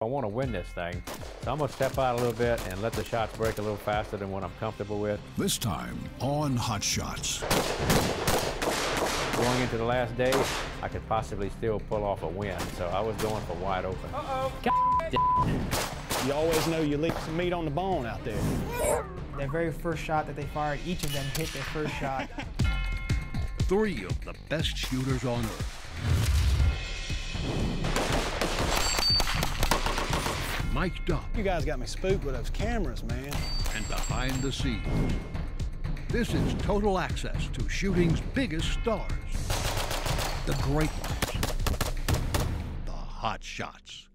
I want to win this thing, so I'm going to step out a little bit and let the shots break a little faster than what I'm comfortable with. This time on Hot Shots. Going into the last day, I could possibly still pull off a win, so I was going for wide open. You always know you leave some meat on the bone out there. Their very first shot that they fired, each of them hit their first shot. 3 of the best shooters on earth. Mic'd up. You guys got me spooked with those cameras, man. And behind the scenes. This is total access to shooting's biggest stars. The great ones. The Hot Shots.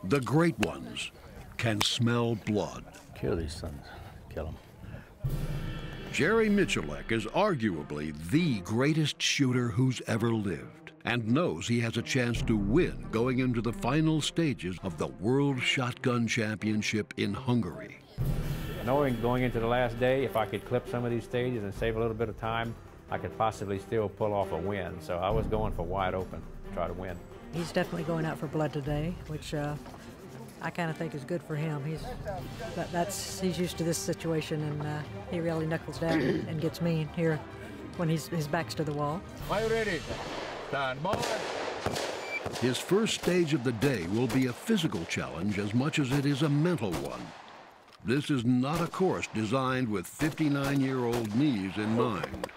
The great ones can smell blood. Kill these sons. Kill them. Jerry Michalek is arguably the greatest shooter who's ever lived and knows he has a chance to win going into the final stages of the World Shotgun Championship in Hungary. Knowing going into the last day, if I could clip some of these stages and save a little bit of time, I could possibly still pull off a win. So I was going for wide open to try to win. He's definitely going out for blood today, which I kind of think is good for him. He's used to this situation, and he really knuckles down and gets mean here when his back's to the wall. Are you ready? Stand by. His first stage of the day will be a physical challenge as much as it is a mental one. This is not a course designed with 59-year-old knees in mind.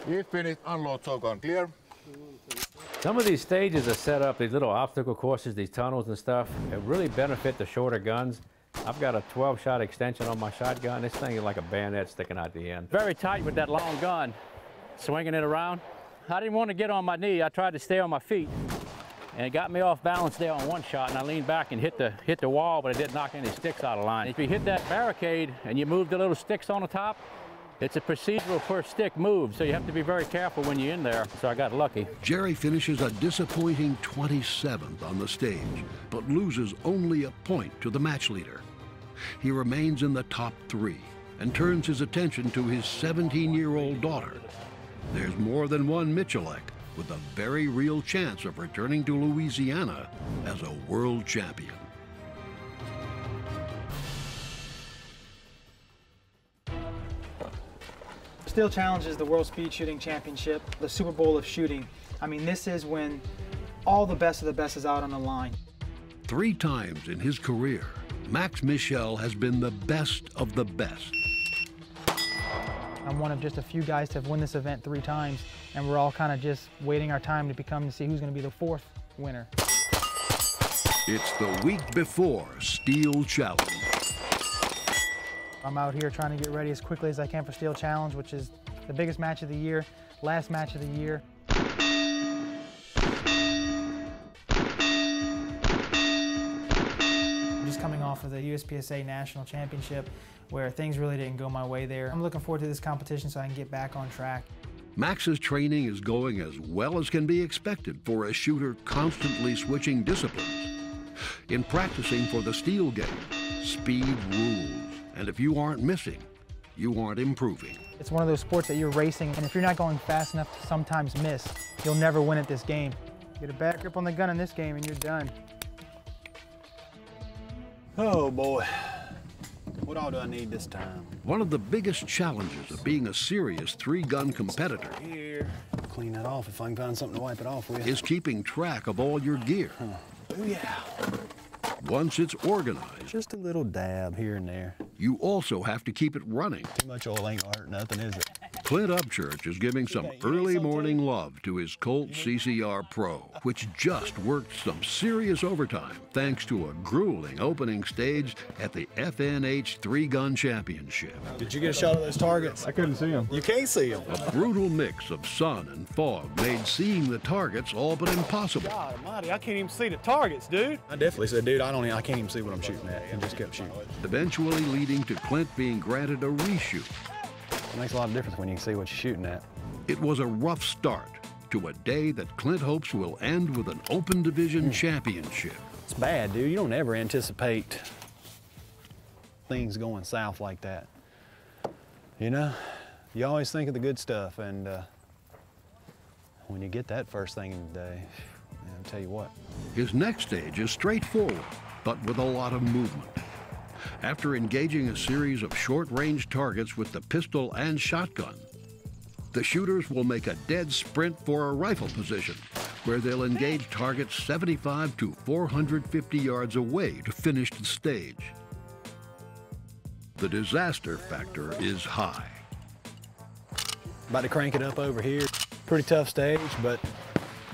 He's finished. Unload shotgun. Clear. Some of these stages are set up, these little obstacle courses, these tunnels and stuff, it really benefit the shorter guns. I've got a 12-shot extension on my shotgun. This thing is like a bayonet sticking out the end. Very tight with that long gun, swinging it around. I didn't want to get on my knee. I tried to stay on my feet, and it got me off balance there on one shot, and I leaned back and hit the wall, but it didn't knock any sticks out of line. If you hit that barricade and you move the little sticks on the top, it's a procedural per stick move, so you have to be very careful when you're in there, so I got lucky. Jerry finishes a disappointing 27th on the stage, but loses only a point to the match leader. He remains in the top 3 and turns his attention to his 17-year-old daughter. There's more than one Michalek with a very real chance of returning to Louisiana as a world champion. Steel Challenge is the World Speed Shooting Championship, the Super Bowl of shooting. I mean, this is when all the best of the best is out on the line. 3 times in his career, Max Michel has been the best of the best. I'm one of just a few guys to have won this event 3 times, and we're all kind of just waiting our time to see who's going to be the 4th winner. It's the week before Steel Challenge. I'm out here trying to get ready as quickly as I can for Steel Challenge, which is the biggest match of the year, last match of the year. I'm just coming off of the USPSA National Championship where things really didn't go my way there. I'm looking forward to this competition so I can get back on track. Max's training is going as well as can be expected for a shooter constantly switching disciplines. In practicing for the steel game, speed rules. And if you aren't missing, you aren't improving. It's one of those sports that you're racing, and if you're not going fast enough to sometimes miss, you'll never win at this game. Get a bad grip on the gun in this game and you're done. Oh boy, what all do I need this time? One of the biggest challenges of being a serious 3-gun competitor Here, clean that off if I can find something to wipe it off with. is keeping track of all your gear. Oh yeah. Once it's organized, Just a little dab here and there. you also have to keep it running. Too much oil ain't gonna hurt nothing, is it? Clint Upchurch is giving some early morning love to his Colt CCR Pro, which just worked some serious overtime thanks to a grueling opening stage at the FNH 3-Gun Championship. Did you get a shot of those targets? I couldn't see him. You can't see them. A brutal mix of sun and fog made seeing the targets all but impossible. God almighty, I can't even see the targets, dude. I definitely said, dude, I can't even see what I'm shooting at, and just kept shooting. Eventually leading to Clint being granted a reshoot. It makes a lot of difference when you can see what you're shooting at. It was a rough start to a day that Clint hopes will end with an open division championship. It's bad, dude. You don't ever anticipate things going south like that. You know, you always think of the good stuff, and when you get that first thing in the day, man, I'll tell you what. His next stage is straightforward, but with a lot of movement. After engaging a series of short-range targets with the pistol and shotgun, the shooters will make a dead sprint for a rifle position, where they'll engage targets 75 to 450 yards away to finish the stage. The disaster factor is high. About to crank it up over here. Pretty tough stage, but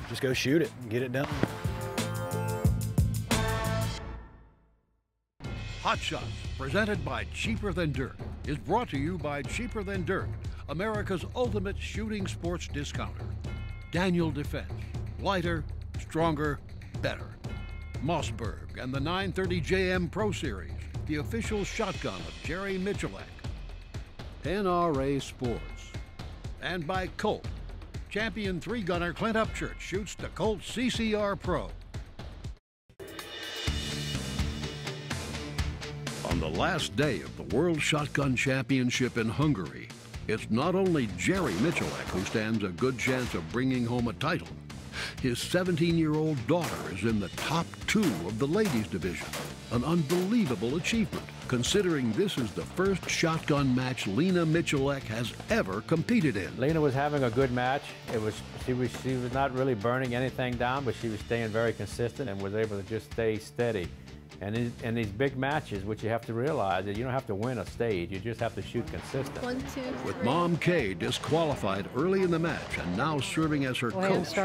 just go shoot it and get it done. Hot Shots, presented by Cheaper Than Dirt, is brought to you by Cheaper Than Dirt, America's ultimate shooting sports discounter. Daniel Defense, lighter, stronger, better. Mossberg and the 930 JM Pro Series, the official shotgun of Jerry Michalak. NRA Sports. And by Colt. Champion 3-gunner Clint Upchurch shoots the Colt CCR Pro. On the last day of the World Shotgun Championship in Hungary, it's not only Jerry Michalak who stands a good chance of bringing home a title. His 17-year-old daughter is in the top 2 of the ladies' division, an unbelievable achievement, considering this is the first shotgun match Lena Michalak has ever competed in. Lena was having a good match. She was not really burning anything down, but she was staying very consistent and was able to just stay steady. And in these big matches, what you have to realize is you don't have to win a stage, you just have to shoot consistent. 1, 2, 3. With Mom Kay disqualified early in the match and now serving as her coach,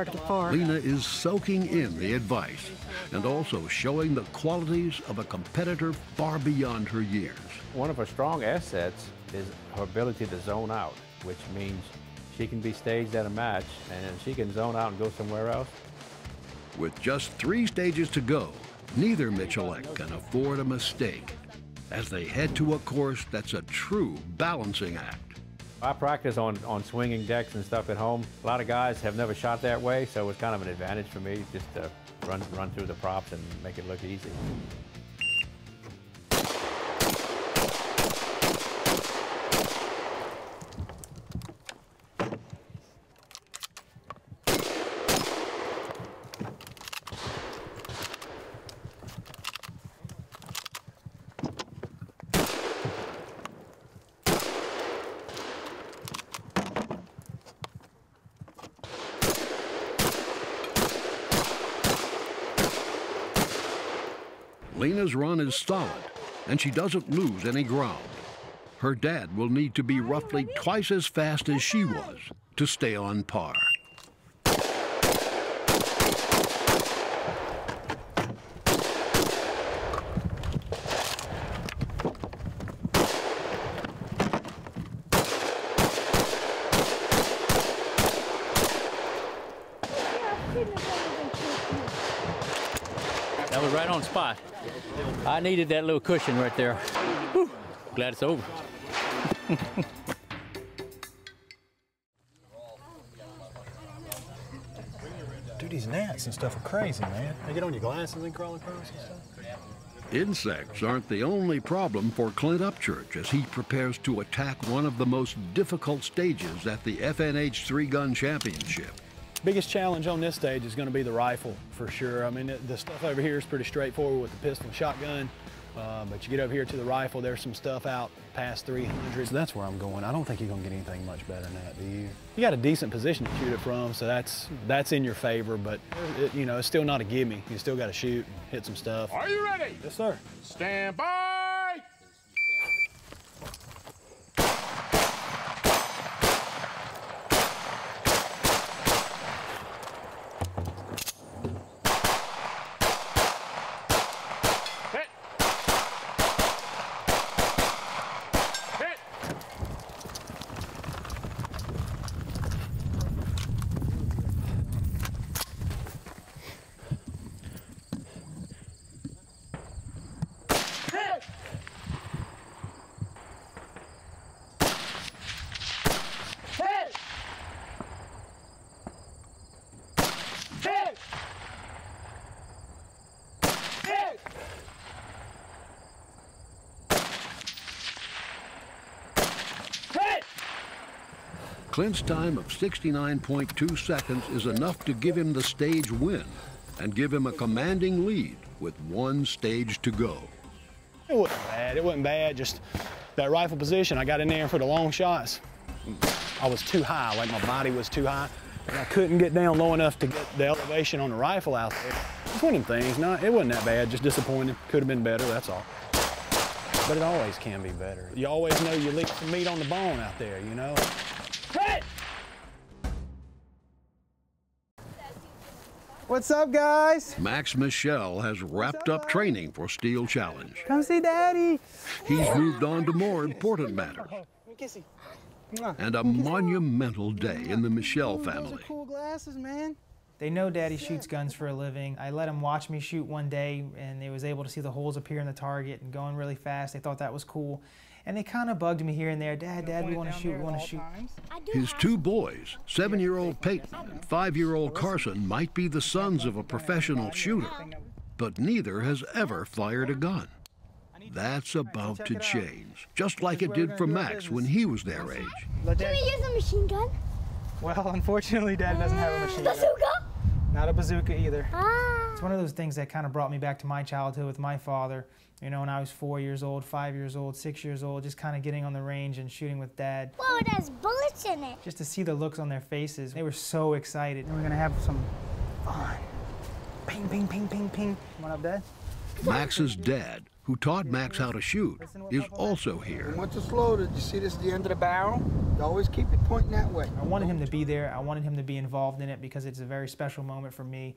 Lena is soaking in the advice and also showing the qualities of a competitor far beyond her years. One of her strong assets is her ability to zone out, which means she can be staged at a match and she can zone out and go somewhere else. With just 3 stages to go, neither Michalak can afford a mistake as they head to a course that's a true balancing act. I practice on swinging decks and stuff at home. A lot of guys have never shot that way, so it's kind of an advantage for me just to run through the props and make it look easy. Lena's run is solid, and she doesn't lose any ground. Her dad will need to be roughly twice as fast as she was to stay on par. That was right on spot. I needed that little cushion right there. Whew. Glad it's over. Dude, these gnats and stuff are crazy, man. They get on your glasses and crawl across and stuff. Insects aren't the only problem for Clint Upchurch as he prepares to attack one of the most difficult stages at the FNH 3-Gun Championship. Biggest challenge on this stage is going to be the rifle, for sure. I mean, the stuff over here is pretty straightforward with the pistol and shotgun, but you get over here to the rifle, there's some stuff out past 300. So that's where I'm going. I don't think you're going to get anything much better than that, do you? You got a decent position to shoot it from, so that's in your favor, but you know, it's still not a gimme. You still got to shoot and hit some stuff. Are you ready? Yes, sir. Stand by! Clint's time of 69.2 seconds is enough to give him the stage win and give him a commanding lead with one stage to go. It wasn't bad. It wasn't bad. Just that rifle position, I got in there for the long shots. I was too high, like my body was too high. And I couldn't get down low enough to get the elevation on the rifle out there. It's one of them things. No, it wasn't that bad, just disappointing. Could have been better, that's all. But it always can be better. You always know you leave some meat on the bone out there, you know? Hey! What's up, guys? Max Michel has wrapped up training for Steel Challenge. Come see Daddy. He's moved on to more important matters Kissy. and a monumental day in the Michel Those are family. cool glasses, man. They know Daddy shoots guns for a living. I let them watch me shoot one day, and they was able to see the holes appear in the target and going really fast. They thought that was cool. And they kind of bugged me here and there. Dad, we want to shoot, we want to shoot. His two boys, 7-year-old Peyton and 5-year-old Carson, might be the sons of a professional shooter, but neither has ever fired a gun. That's about to change, just like it did for Max when he was their age. Can we use a machine gun? Well, unfortunately, Dad doesn't have a machine gun. Bazooka? Not a bazooka either. It's one of those things that kind of brought me back to my childhood with my father. You know, when I was 4 years old, 5 years old, 6 years old, just kind of getting on the range and shooting with Dad. Whoa, it has bullets in it. Just to see the looks on their faces. They were so excited. And we're gonna have some fun. Ping, ping, ping, ping, ping. Come on up, Dad. Max's dad, who taught Max how to shoot, is also here. Once it's loaded, you see this is the end of the barrel? You always keep it pointing that way. I wanted him to be there. I wanted him to be involved in it because it's a very special moment for me.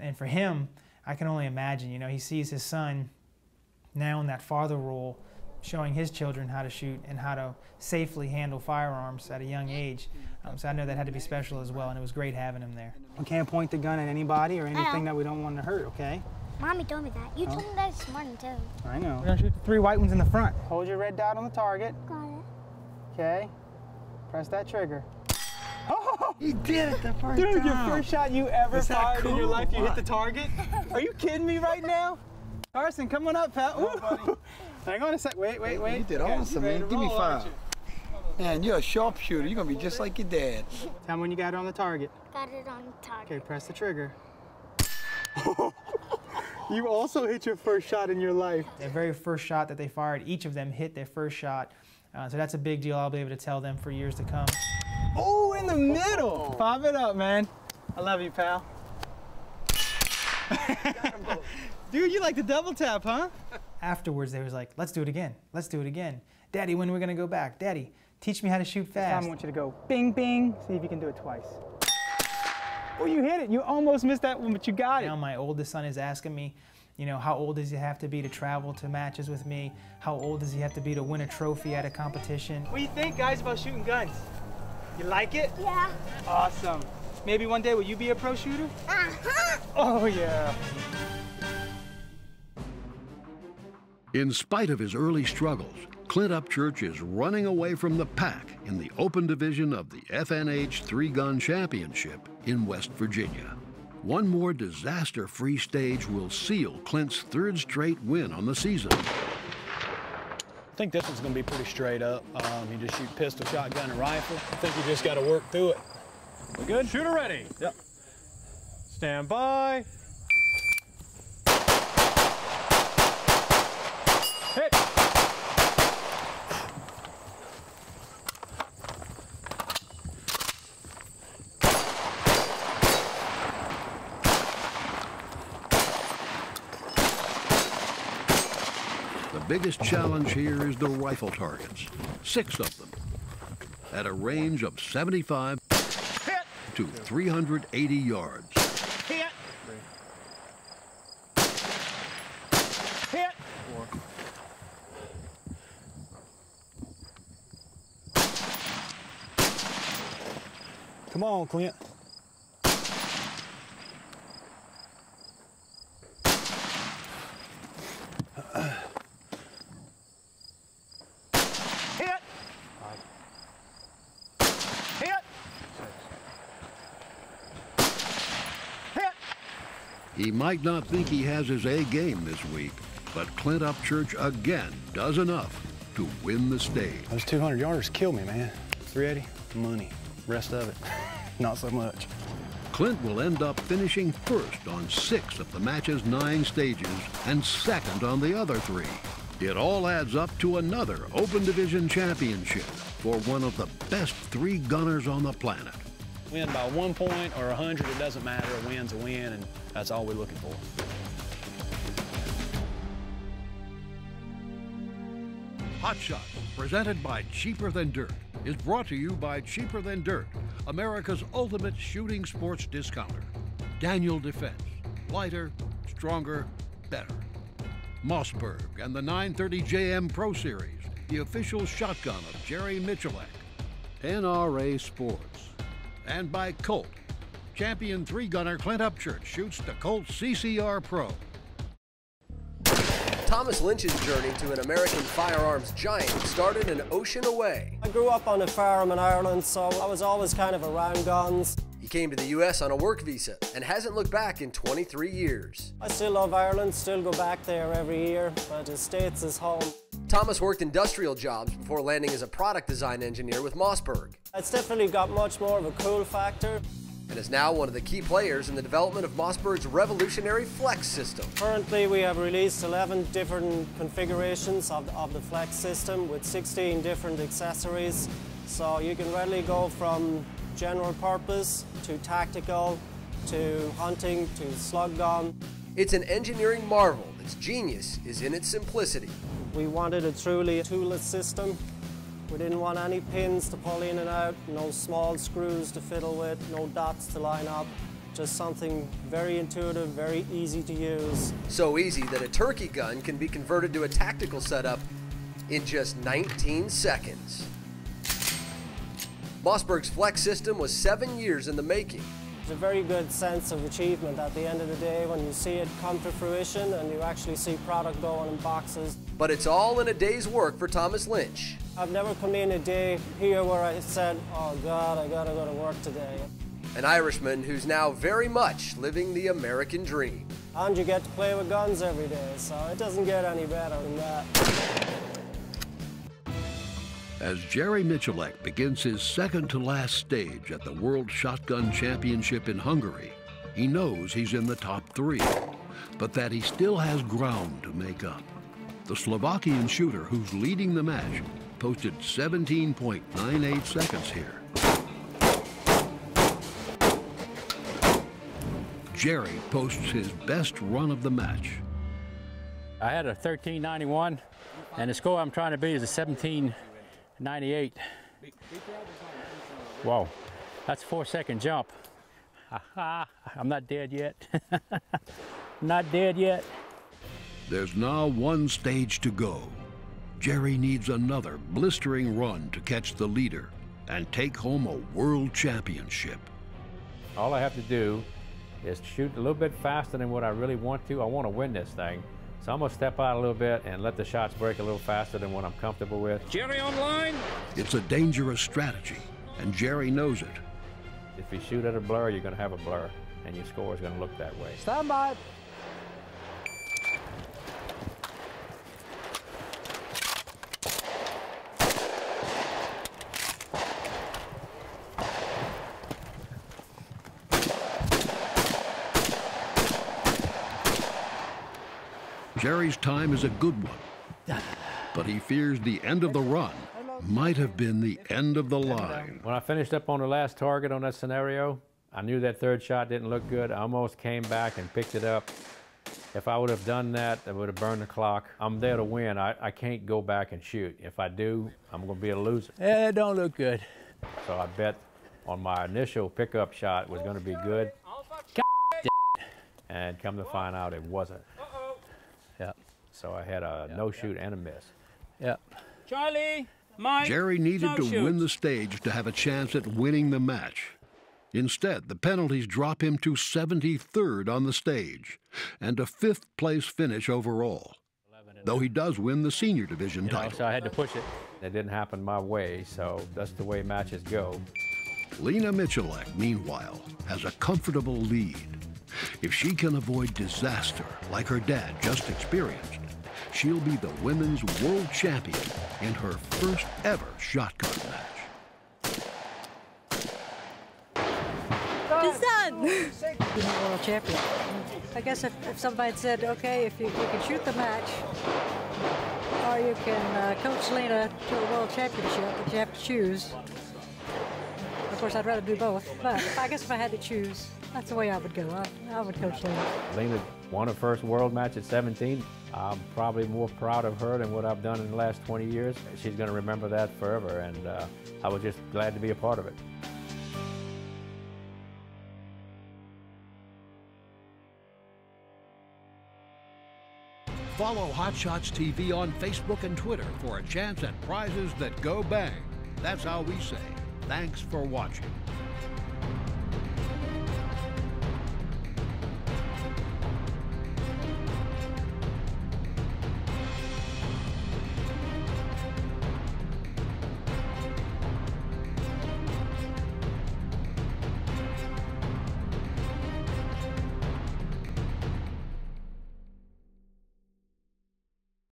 And for him, I can only imagine, you know, he sees his son now in that father role, showing his children how to shoot and how to safely handle firearms at a young age. So I know that had to be special as well, and it was great having him there. We can't point the gun at anybody or anything that we don't want to hurt, okay? Mommy told me that. You told me that this morning, too. I know. We're gonna shoot the 3 white ones in the front. Hold your red dot on the target. Got it. Okay. Press that trigger. Oh, he did it the first time. Dude, your first shot you ever Is that fired in your cool? life, you hit the target? Are you kidding me right now? Carson, come on up, pal. Ooh. Hang on a sec. Wait. You did Okay, awesome, you ready man. to Give me roll, aren't 5. you? Man, you're a sharpshooter. You're gonna be just like your dad. Tell me when you got it on the target. Got it on the target. Okay, press the trigger. You also hit your first shot in your life. The very first shot that they fired, each of them hit their first shot. So that's a big deal. I'll be able to tell them for years to come. Oh, in the middle. Pop it up, man. I love you, pal. Dude, you like the double tap, huh? Afterwards, they was like, let's do it again. Let's do it again. Daddy, when are we going to go back? Daddy, teach me how to shoot This time fast. I want you to go bing, bing. See if you can do it twice. Oh, you hit it. You almost missed that one, but you got Now it. my oldest son is asking me, you know, how old does he have to be to travel to matches with me? How old does he have to be to win a trophy at a competition? What do you think, guys, about shooting guns? You like it? Yeah. Awesome. Maybe one day will you be a pro shooter? Uh-huh. Oh, yeah. In spite of his early struggles, Clint Upchurch is running away from the pack in the open division of the FNH 3-Gun Championship in West Virginia. One more disaster-free stage will seal Clint's 3rd straight win on the season. I think this one's gonna be pretty straight up. You just shoot pistol, shotgun, and rifle. I think you just gotta work through it. We good? Shooter ready. Yep. Stand by. Hit. The biggest challenge here is the rifle targets, 6 of them, at a range of 75 to 380 yards. Hit. Hit. Come on, Clint. Hit. Hit. Hit. He might not think he has his A game this week, but Clint Upchurch again does enough to win the stage. Those 200 yarders killed me, man. 380, money. Rest of it, not so much. Clint will end up finishing first on 6 of the match's 9 stages and second on the other 3. It all adds up to another Open Division championship for one of the best 3 gunners on the planet. Win by 1 point or 100, it doesn't matter. A win's a win, and that's all we're looking for. Hot Shots, presented by Cheaper Than Dirt, is brought to you by Cheaper Than Dirt, America's ultimate shooting sports discounter. Daniel Defense, lighter, stronger, better. Mossberg and the 930 JM Pro Series, the official shotgun of Jerry Michalek. NRA Sports. And by Colt. Champion 3-gunner Clint Upchurch shoots the Colt CCR Pro. Thomas Lynch's journey to an American firearms giant started an ocean away. I grew up on a farm in Ireland, so I was always kind of around guns. He came to the U.S. on a work visa and hasn't looked back in 23 years. I still love Ireland, still go back there every year, but the States is home. Thomas worked industrial jobs before landing as a product design engineer with Mossberg. It's definitely got much more of a cool factor. And is now one of the key players in the development of Mossberg's revolutionary Flex system. Currently, we have released 11 different configurations of the Flex system with 16 different accessories. So you can readily go from general purpose to tactical to hunting to slug gun. It's an engineering marvel. Its genius is in its simplicity. We wanted a truly toolless system. We didn't want any pins to pull in and out, no small screws to fiddle with, no dots to line up. Just something very intuitive, very easy to use. So easy that a turkey gun can be converted to a tactical setup in just 19 seconds. Mossberg's Flex system was 7 years in the making. It's a very good sense of achievement at the end of the day when you see it come to fruition and you actually see product going in boxes. But it's all in a day's work for Thomas Lynch. I've never come in a day here where I said, oh God, I gotta go to work today. An Irishman who's now very much living the American dream. And you get to play with guns every day, so it doesn't get any better than that. As Jerry Michalek begins his second-to-last stage at the World Shotgun Championship in Hungary, he knows he's in the top 3, but that he still has ground to make up. The Slovakian shooter who's leading the match posted 17.98 seconds here. Jerry posts his best run of the match. I had a 1391, and the score I'm trying to beat is a 1798. Whoa, that's a 4-second jump. I'm not dead yet. Not dead yet. There's now one stage to go. Jerry needs another blistering run to catch the leader and take home a world championship. All I have to do is shoot a little bit faster than what I really want to. I want to win this thing. So I'm going to step out a little bit and let the shots break a little faster than what I'm comfortable with. Jerry online. It's a dangerous strategy, and Jerry knows it. If you shoot at a blur, you're going to have a blur, and your score is going to look that way. Stand by. Jerry's time is a good one, but he fears the end of the run might have been the end of the line. When I finished up on the last target on that scenario, I knew that third shot didn't look good. I almost came back and picked it up. If I would have done that, I would have burned the clock. I'm there to win. I can't go back and shoot. If I do, I'm going to be a loser. It don't look good. So I bet on my initial pickup shot was going to be good. And come to find out it wasn't. Yep. So I had a no-shoot and a miss. Yep. Charlie, Mike. Jerry needed to no win the stage to have a chance at winning the match. Instead, the penalties drop him to 73rd on the stage and a 5th place finish overall, though he does win the senior division title. So I had to push it. It didn't happen my way, so that's the way matches go. Lena Michalek, meanwhile, has a comfortable lead. If she can avoid disaster like her dad just experienced, she'll be the women's world champion in her first ever shotgun match. won! You're not world champion. I guess if somebody had said, okay, if you can shoot the match, or you can coach Lena to a world championship, but you have to choose. Of course, I'd rather do both, but I guess if I had to choose, that's the way I would go. I would coach Lena. Lena won her first world match at 17. I'm probably more proud of her than what I've done in the last 20 years. She's going to remember that forever, and I was just glad to be a part of it. Follow Hot Shots TV on Facebook and Twitter for a chance at prizes that go bang. That's how we say thanks for watching.